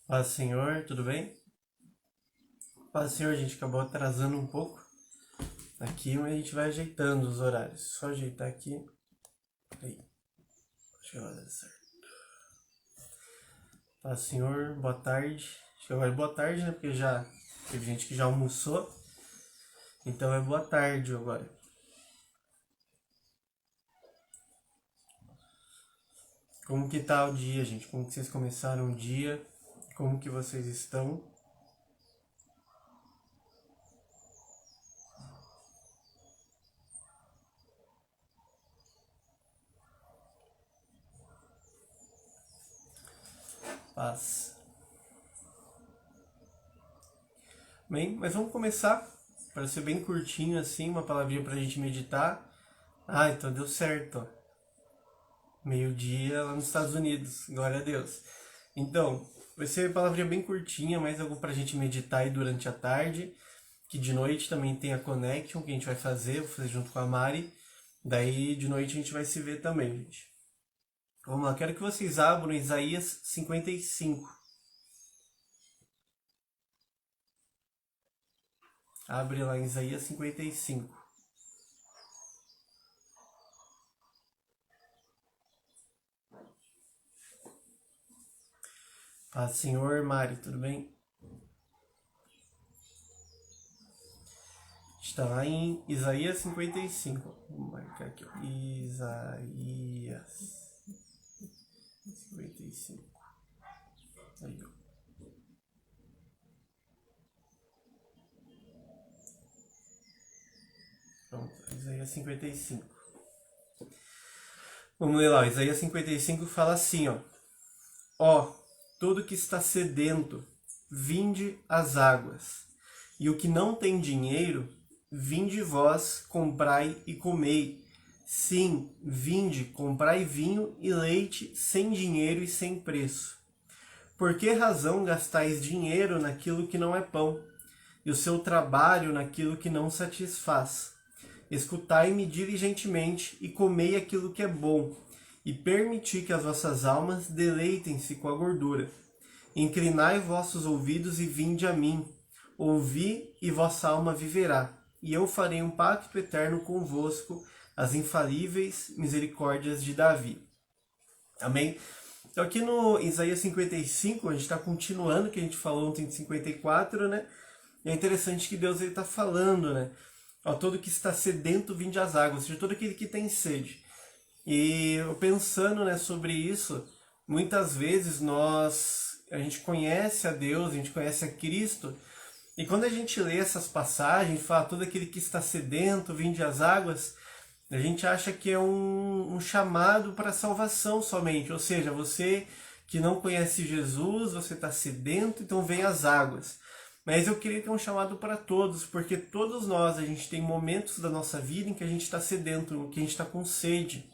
Paz, Senhor, tudo bem? Paz, Senhor, a gente acabou atrasando um pouco aqui, mas a gente vai ajeitando os horários. Só ajeitar aqui. Aí, acho que vai dar certo. Paz, Senhor, boa tarde. Acho que agora é boa tarde, né? Porque já teve gente que já almoçou. Então é boa tarde agora. Como que tá o dia, gente? Como que vocês começaram o dia? Como que vocês estão? Paz. Bem, mas vamos começar. Para ser bem curtinho assim, uma palavrinha pra gente meditar. Ah, então deu certo, ó. Meio-dia lá nos Estados Unidos, glória a Deus. Então, vai ser uma palavrinha bem curtinha, mas algo pra gente meditar aí durante a tarde. Que de noite também tem a Connection que a gente vai fazer, vou fazer junto com a Mari. Daí de noite a gente vai se ver também, gente. Vamos lá, quero que vocês abram Isaías 55. Abre lá em Isaías 55. Paz, Senhor, Mari, tudo bem? Está lá em Isaías 55. Vou marcar aqui, ó. Isaías 55. Aí, ó. Pronto, Isaías 55. Vamos ler lá, Isaías 55 fala assim, ó. Ó, todo que está sedento, vinde às águas. E o que não tem dinheiro, vinde vós, comprai e comei. Sim, vinde, comprai vinho e leite sem dinheiro e sem preço. Por que razão gastais dinheiro naquilo que não é pão, e o seu trabalho naquilo que não satisfaz? Escutai-me diligentemente e comei aquilo que é bom, e permiti que as vossas almas deleitem-se com a gordura. Inclinai vossos ouvidos e vinde a mim. Ouvi e vossa alma viverá, e eu farei um pacto eterno convosco, as infalíveis misericórdias de Davi. Amém? Então aqui no Isaías 55, a gente está continuando o que a gente falou ontem de 54, né? E é interessante que Deus está falando, né? Ó, todo que está sedento, vinde às águas, ou seja, todo aquele que tem sede. E eu pensando, né, sobre isso, muitas vezes a gente conhece a Deus, a gente conhece a Cristo, e quando a gente lê essas passagens, fala todo aquele que está sedento, vinde às águas, a gente acha que é um chamado para a salvação somente, ou seja, você que não conhece Jesus, você está sedento, então vem às águas. Mas eu queria ter um chamado para todos, porque todos nós, a gente tem momentos da nossa vida em que a gente está sedento, que a gente está com sede,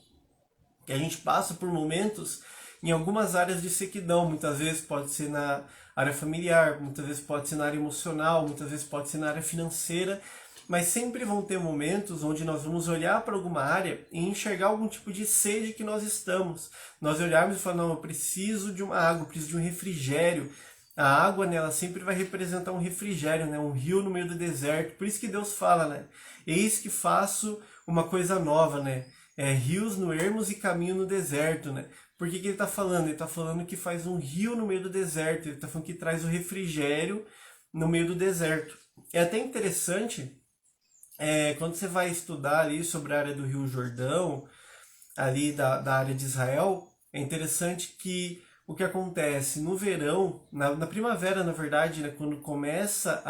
que a gente passa por momentos em algumas áreas de sequidão. Muitas vezes pode ser na área familiar, muitas vezes pode ser na área emocional, muitas vezes pode ser na área financeira, mas sempre vão ter momentos onde nós vamos olhar para alguma área e enxergar algum tipo de sede que nós estamos. Nós olharmos e falar, não, eu preciso de uma água, eu preciso de um refrigério. A água, né, ela sempre vai representar um refrigério, né, um rio no meio do deserto. Por isso que Deus fala, né, eis que faço uma coisa nova, né, rios no ermos e caminho no deserto, né. Por que ele está falando? Ele está falando que faz um rio no meio do deserto, ele está falando que traz o refrigério no meio do deserto. É até interessante, quando você vai estudar ali sobre a área do Rio Jordão, ali da área de Israel, é interessante que o que acontece no verão, na primavera, na verdade, né, quando começa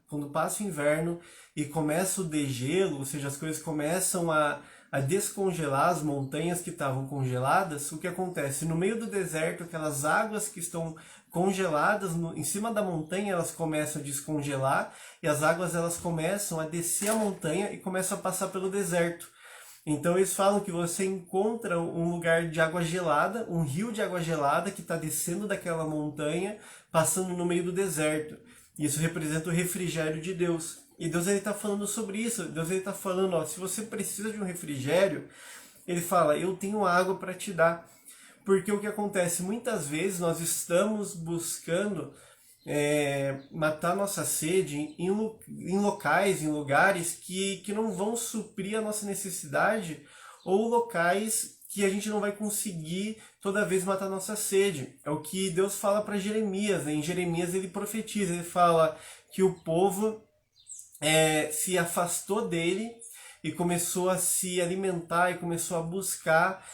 quando passa o inverno e começa o degelo, ou seja, as coisas começam a descongelar as montanhas que estavam congeladas, o que acontece? No meio do deserto, aquelas águas que estão congeladas em cima da montanha, elas começam a descongelar e as águas elas começam a descer a montanha e começam a passar pelo deserto. Então eles falam que você encontra um lugar de água gelada, um rio de água gelada que está descendo daquela montanha, passando no meio do deserto. Isso representa o refrigério de Deus. E Deus está falando sobre isso. Deus está falando, ó, se você precisa de um refrigério, ele fala, eu tenho água para te dar. porque o que acontece? Muitas vezes nós estamos buscando matar nossa sede em locais, em lugares que não vão suprir a nossa necessidade, ou locais que a gente não vai conseguir toda vez matar nossa sede. É o que Deus fala para Jeremias, né? Em Jeremias ele profetiza, ele fala que o povo se afastou dele e começou a se alimentar e começou a buscar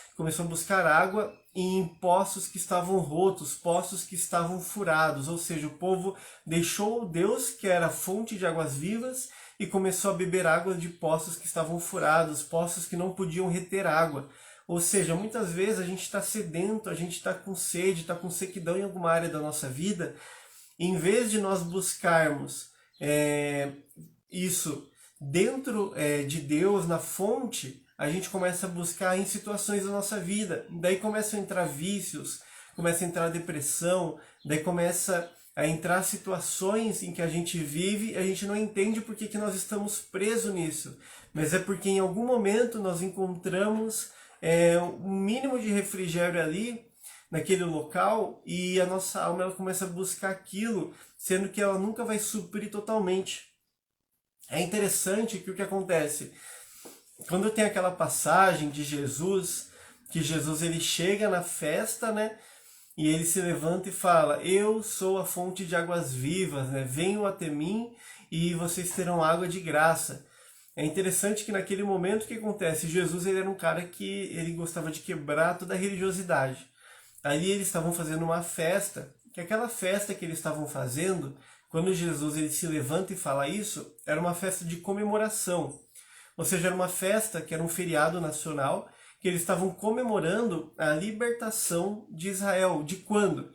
água em poços que estavam rotos, poços que estavam furados, ou seja, o povo deixou Deus, que era a fonte de águas vivas, e começou a beber água de poços que estavam furados, poços que não podiam reter água. Ou seja, muitas vezes a gente está sedento, a gente está com sede, está com sequidão em alguma área da nossa vida, e em vez de nós buscarmos isso dentro de Deus, na fonte, a gente começa a buscar em situações da nossa vida. Daí começam a entrar vícios, começa a entrar depressão, daí começa a entrar situações em que a gente vive e a gente não entende por que nós estamos presos nisso. Mas é porque em algum momento nós encontramos um mínimo de refrigério ali, naquele local, e a nossa alma ela começa a buscar aquilo, sendo que ela nunca vai suprir totalmente. É interessante que o que acontece quando tem aquela passagem de Jesus, que Jesus ele chega na festa, né? E ele se levanta e fala: eu sou a fonte de águas vivas, né? Venham até mim e vocês terão água de graça. É interessante que naquele momento o que acontece? Jesus ele era um cara que ele gostava de quebrar toda a religiosidade. Ali eles estavam fazendo uma festa, que aquela festa que eles estavam fazendo, quando Jesus ele se levanta e fala isso, era uma festa de comemoração. Ou seja, era uma festa que era um feriado nacional, que eles estavam comemorando a libertação de Israel. De quando?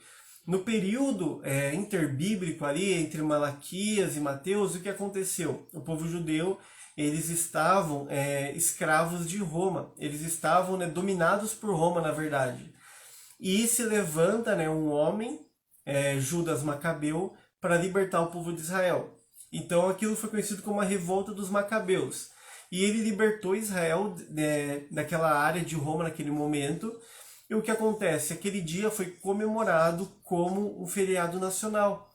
No período interbíblico ali, entre Malaquias e Mateus, o que aconteceu? O povo judeu, eles estavam escravos de Roma. Eles estavam dominados por Roma, na verdade. E se levanta um homem, Judas Macabeu, para libertar o povo de Israel. Então aquilo foi conhecido como a revolta dos Macabeus. E ele libertou Israel daquela área de Roma naquele momento. E o que acontece? Aquele dia foi comemorado como um feriado nacional.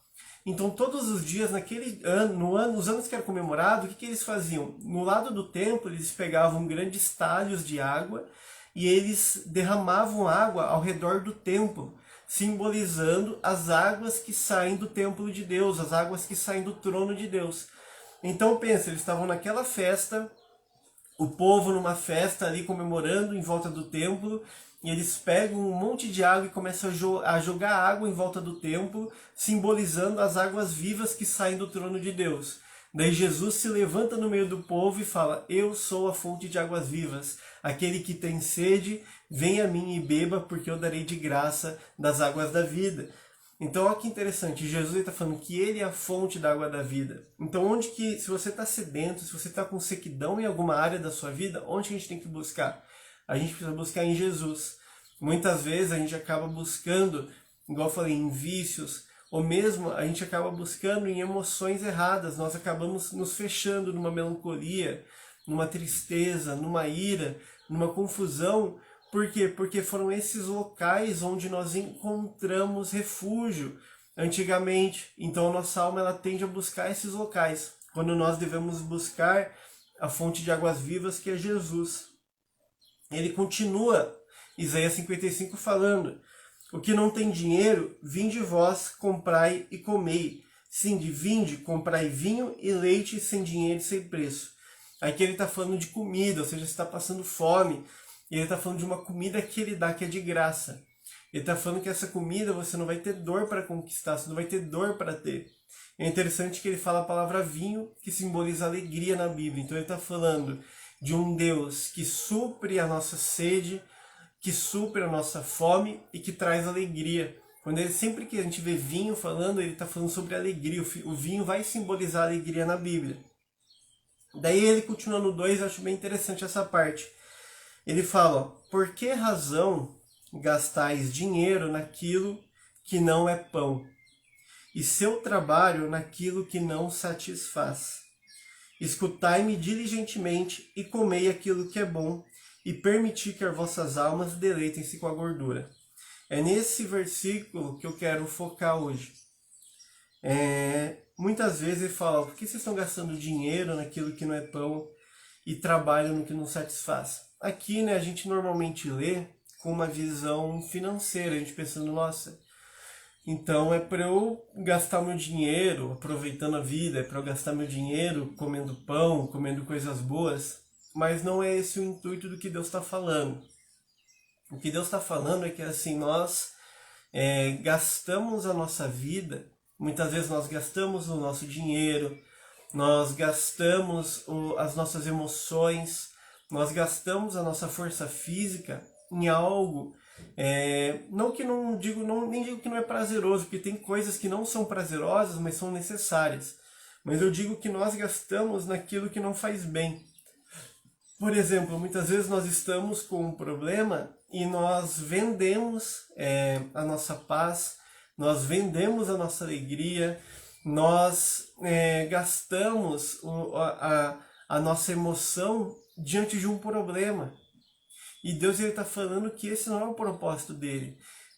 Então todos os dias, naquele ano, nos anos que era comemorado, o que eles faziam? No lado do templo, eles pegavam grandes talhos de água e eles derramavam água ao redor do templo, simbolizando as águas que saem do templo de Deus, as águas que saem do trono de Deus. Então pensa, eles estavam naquela festa, o povo numa festa ali comemorando em volta do templo, e eles pegam um monte de água e começam a jogar água em volta do templo, simbolizando as águas vivas que saem do trono de Deus. Daí Jesus se levanta no meio do povo e fala: eu sou a fonte de águas vivas. Aquele que tem sede, venha a mim e beba, porque eu darei de graça das águas da vida. Então, olha que interessante, Jesus está falando que ele é a fonte da água da vida. Então, onde que, se você está sedento, se você está com sequidão em alguma área da sua vida, onde que a gente tem que buscar? A gente precisa buscar em Jesus. Muitas vezes a gente acaba buscando, igual eu falei, em vícios, ou mesmo a gente acaba buscando em emoções erradas. Nós acabamos nos fechando numa melancolia, numa tristeza, numa ira, numa confusão. Por quê? Porque foram esses locais onde nós encontramos refúgio antigamente. Então a nossa alma ela tende a buscar esses locais, quando nós devemos buscar a fonte de águas vivas, que é Jesus. Ele continua, Isaías 55, falando: o que não tem dinheiro, vinde vós, comprai e comei. Sim, vinde, comprai vinho e leite sem dinheiro e sem preço. Aqui ele está falando de comida, ou seja, você está passando fome. E ele está falando de uma comida que ele dá, que é de graça. Ele está falando que essa comida você não vai ter dor para conquistar, você não vai ter dor para ter. É interessante que ele fala a palavra vinho, que simboliza alegria na Bíblia. Então ele está falando de um Deus que supre a nossa sede, que supre a nossa fome e que traz alegria. Sempre que a gente vê vinho falando, ele está falando sobre alegria. O vinho vai simbolizar alegria na Bíblia. Daí ele continua no 2, eu acho bem interessante essa parte. Ele fala: por que razão gastais dinheiro naquilo que não é pão, e seu trabalho naquilo que não satisfaz? Escutai-me diligentemente e comei aquilo que é bom, e permiti que as vossas almas deleitem-se com a gordura. É nesse versículo que eu quero focar hoje. Muitas vezes ele fala, por que vocês estão gastando dinheiro naquilo que não é pão e trabalham no que não satisfaz? Aqui, né, a gente normalmente lê com uma visão financeira, a gente pensando, nossa, então é para eu gastar meu dinheiro aproveitando a vida, é para eu gastar meu dinheiro comendo pão, comendo coisas boas, mas não é esse o intuito do que Deus está falando. O que Deus está falando é que assim, nós gastamos a nossa vida, muitas vezes nós gastamos o nosso dinheiro, nós gastamos as nossas emoções, nós gastamos a nossa força física em algo, não que não digo, nem digo que não é prazeroso, porque tem coisas que não são prazerosas, mas são necessárias. Mas eu digo que nós gastamos naquilo que não faz bem. Por exemplo, muitas vezes nós estamos com um problema e nós vendemos a nossa paz, nós vendemos a nossa alegria, nós gastamos a nossa emoção diante de um problema. E Deus está falando que esse não é o propósito dele.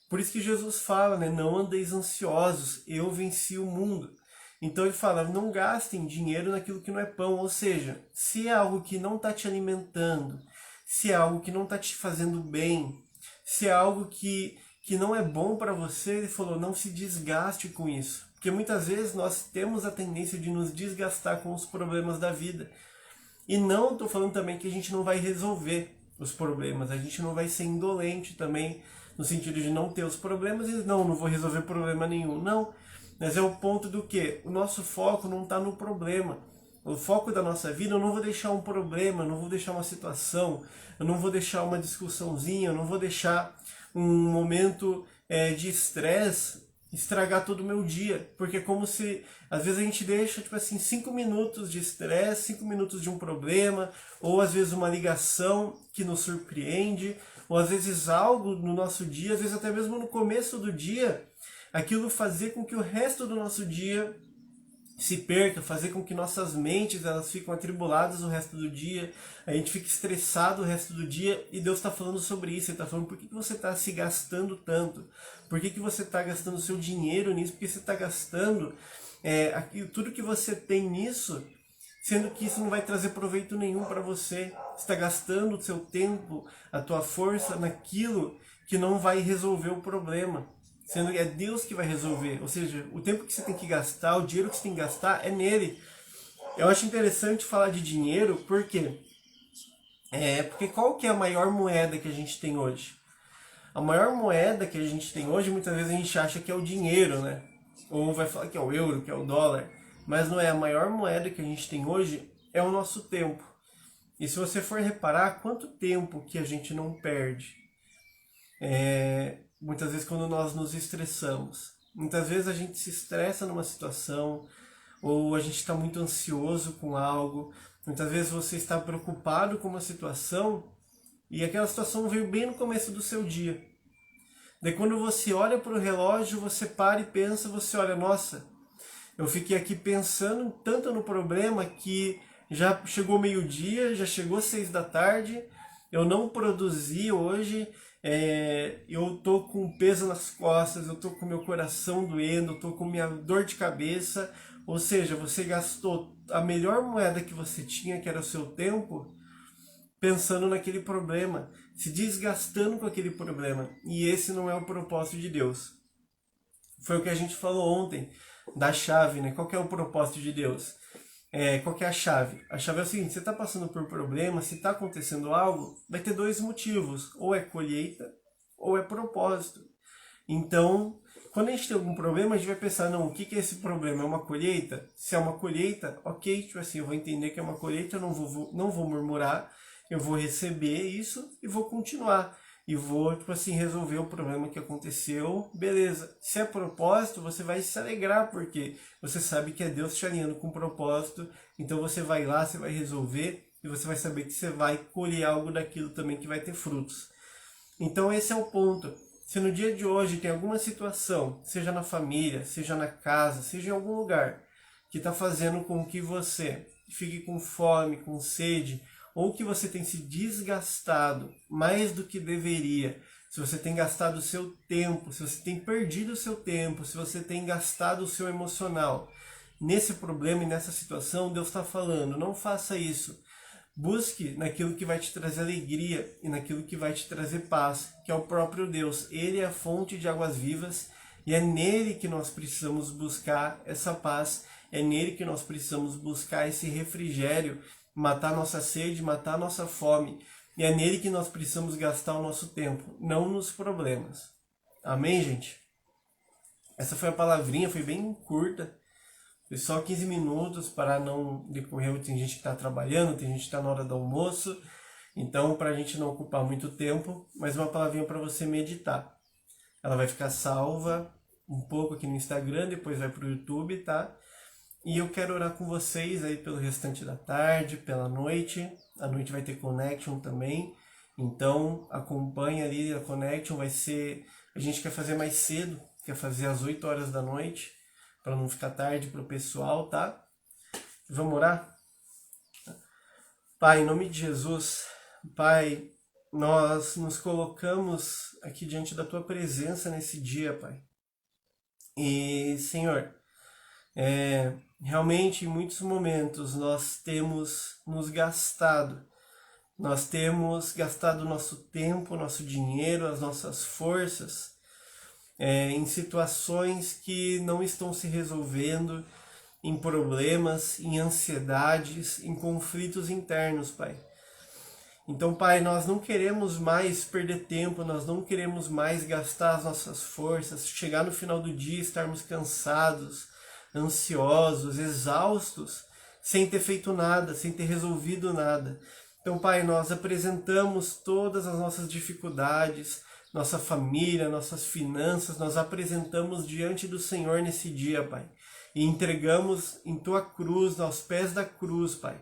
Por isso que Jesus fala, né? Não andeis ansiosos, eu venci o mundo. Então ele fala, não gastem dinheiro naquilo que não é pão. Ou seja, se é algo que não está te alimentando, se é algo que não está te fazendo bem, se é algo que não é bom para você, ele falou, não se desgaste com isso. Porque muitas vezes nós temos a tendência de nos desgastar com os problemas da vida. E não estou falando também que a gente não vai resolver os problemas, a gente não vai ser indolente também, no sentido de não ter os problemas e não vou resolver problema nenhum. Não, mas é o ponto do que? O nosso foco não está no problema. O foco da nossa vida, eu não vou deixar um problema, eu não vou deixar uma situação, eu não vou deixar uma discussãozinha, eu não vou deixar um momento de estresse estragar todo o meu dia, porque é como se às vezes a gente deixa tipo assim 5 minutos de estresse, 5 minutos de um problema, ou às vezes uma ligação que nos surpreende, ou às vezes algo no nosso dia, às vezes até mesmo no começo do dia, aquilo fazer com que o resto do nosso dia se perca, fazer com que nossas mentes elas fiquem atribuladas o resto do dia, a gente fica estressado o resto do dia, e Deus está falando sobre isso. Ele está falando, por que você está se gastando tanto? Por que você está gastando seu dinheiro nisso? Por que você está gastando tudo que você tem nisso, sendo que isso não vai trazer proveito nenhum para você? Você está gastando o seu tempo, a tua força naquilo que não vai resolver o problema, sendo que é Deus que vai resolver. Ou seja, o tempo que você tem que gastar, o dinheiro que você tem que gastar é nele. Eu acho interessante falar de dinheiro, por quê? Porque qual que é a maior moeda que a gente tem hoje? A maior moeda que a gente tem hoje, muitas vezes a gente acha que é o dinheiro, né? Ou vai falar que é o euro, que é o dólar. Mas não é. A maior moeda que a gente tem hoje é o nosso tempo. E se você for reparar, quanto tempo que a gente não perde? Muitas vezes quando nós nos estressamos. Muitas vezes a gente se estressa numa situação, ou a gente está muito ansioso com algo. Muitas vezes você está preocupado com uma situação e aquela situação veio bem no começo do seu dia. Daí quando você olha para o relógio, você para e pensa, você olha, nossa, eu fiquei aqui pensando tanto no problema que já chegou meio-dia, já chegou 6 da tarde, eu não produzi hoje, eu tô com peso nas costas, eu tô com meu coração doendo, eu tô com minha dor de cabeça. Ou seja, você gastou a melhor moeda que você tinha, que era o seu tempo, pensando naquele problema, se desgastando com aquele problema. E esse não é o propósito de Deus. Foi o que a gente falou ontem, da chave, né? Qual que é o propósito de Deus? Qual que é a chave? A chave é o seguinte, você está passando por problema, se está acontecendo algo, vai ter 2 motivos, ou é colheita, ou é propósito. Então, quando a gente tem algum problema, a gente vai pensar, não, o que é esse problema? É uma colheita? Se é uma colheita, ok, tipo assim, eu vou entender que é uma colheita, eu não vou murmurar, eu vou receber isso e vou continuar. E vou, tipo assim, resolver o problema que aconteceu, beleza. Se é propósito, você vai se alegrar, porque você sabe que é Deus te alinhando com propósito, então você vai lá, você vai resolver, e você vai saber que você vai colher algo daquilo também que vai ter frutos. Então esse é o ponto. Se no dia de hoje tem alguma situação, seja na família, seja na casa, seja em algum lugar, que está fazendo com que você fique com fome, com sede, ou que você tem se desgastado mais do que deveria se você tem gastado o seu tempo, se você tem perdido o seu tempo, se você tem gastado o seu emocional nesse problema e nessa situação, Deus está falando, não faça isso. Busque naquilo que vai te trazer alegria e naquilo que vai te trazer paz, que é o próprio Deus. Ele é a fonte de águas vivas e é nele que nós precisamos buscar essa paz, é nele que nós precisamos buscar esse refrigério, matar nossa sede, matar nossa fome. E é nele que nós precisamos gastar o nosso tempo, não nos problemas. Amém, gente? Essa foi a palavrinha, foi bem curta. Foi só 15 minutos para não decorrer. Tem gente que está trabalhando, tem gente que está na hora do almoço. Então, para a gente não ocupar muito tempo, mais uma palavrinha para você meditar. Ela vai ficar salva um pouco aqui no Instagram, depois vai para o YouTube, tá? E eu quero orar com vocês aí pelo restante da tarde, pela noite. À noite vai ter Connection também. Então, acompanha ali a Connection. Vai ser... A gente quer fazer mais cedo, quer fazer às 8 horas da noite, para não ficar tarde para o pessoal, tá? Vamos orar? Pai, em nome de Jesus, Pai, nós nos colocamos aqui diante da Tua presença nesse dia, Pai. E, Senhor, realmente em muitos momentos nós temos nos gastado. Nós temos gastado nosso tempo, nosso dinheiro, as nossas forças, em situações que não estão se resolvendo, em problemas, em ansiedades, em conflitos internos, Pai. Então, Pai, nós não queremos mais perder tempo, nós não queremos mais gastar as nossas forças, chegar no final do dia e estarmos cansados, ansiosos, exaustos, sem ter feito nada, sem ter resolvido nada. Então, Pai, nós apresentamos todas as nossas dificuldades, nossa família, nossas finanças, nós apresentamos diante do Senhor nesse dia, Pai. E entregamos em Tua cruz, aos pés da cruz, Pai.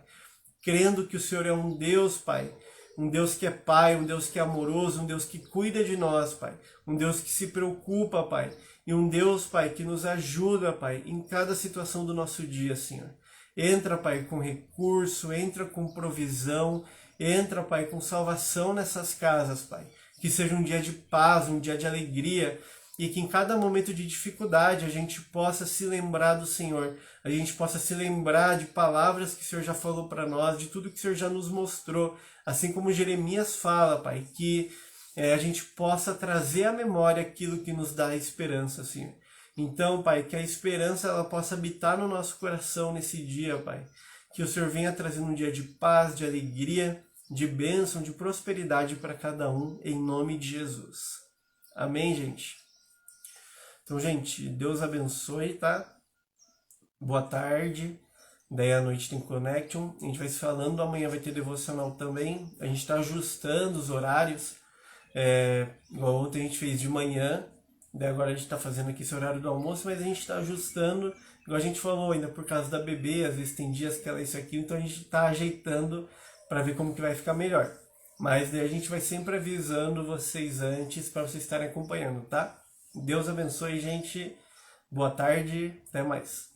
Crendo que o Senhor é um Deus, Pai. Um Deus que é Pai, um Deus que é amoroso, um Deus que cuida de nós, Pai. Um Deus que se preocupa, Pai. E um Deus, Pai, que nos ajuda, Pai, em cada situação do nosso dia, Senhor. Entra, Pai, com recurso, entra com provisão, entra, Pai, com salvação nessas casas, Pai. Que seja um dia de paz, um dia de alegria, e que em cada momento de dificuldade a gente possa se lembrar do Senhor, a gente possa se lembrar de palavras que o Senhor já falou para nós, de tudo que o Senhor já nos mostrou, assim como Jeremias fala, Pai, que a gente possa trazer à memória aquilo que nos dá esperança, Senhor. Então, Pai, que a esperança ela possa habitar no nosso coração nesse dia, Pai, que o Senhor venha trazendo um dia de paz, de alegria, de bênção, de prosperidade para cada um, em nome de Jesus. Amém, gente? Então, gente, Deus abençoe, tá? Boa tarde. Daí à noite tem Connection. A gente vai se falando, amanhã vai ter devocional também. A gente está ajustando os horários. Igual ontem a gente fez de manhã. Daí agora a gente está fazendo aqui esse horário do almoço, mas a gente está ajustando. Igual a gente falou, ainda por causa da bebê, às vezes tem dias que ela é isso aqui, então a gente está ajeitando para ver como que vai ficar melhor. Mas daí a gente vai sempre avisando vocês antes para vocês estarem acompanhando, tá? Deus abençoe, gente. Boa tarde. Até mais.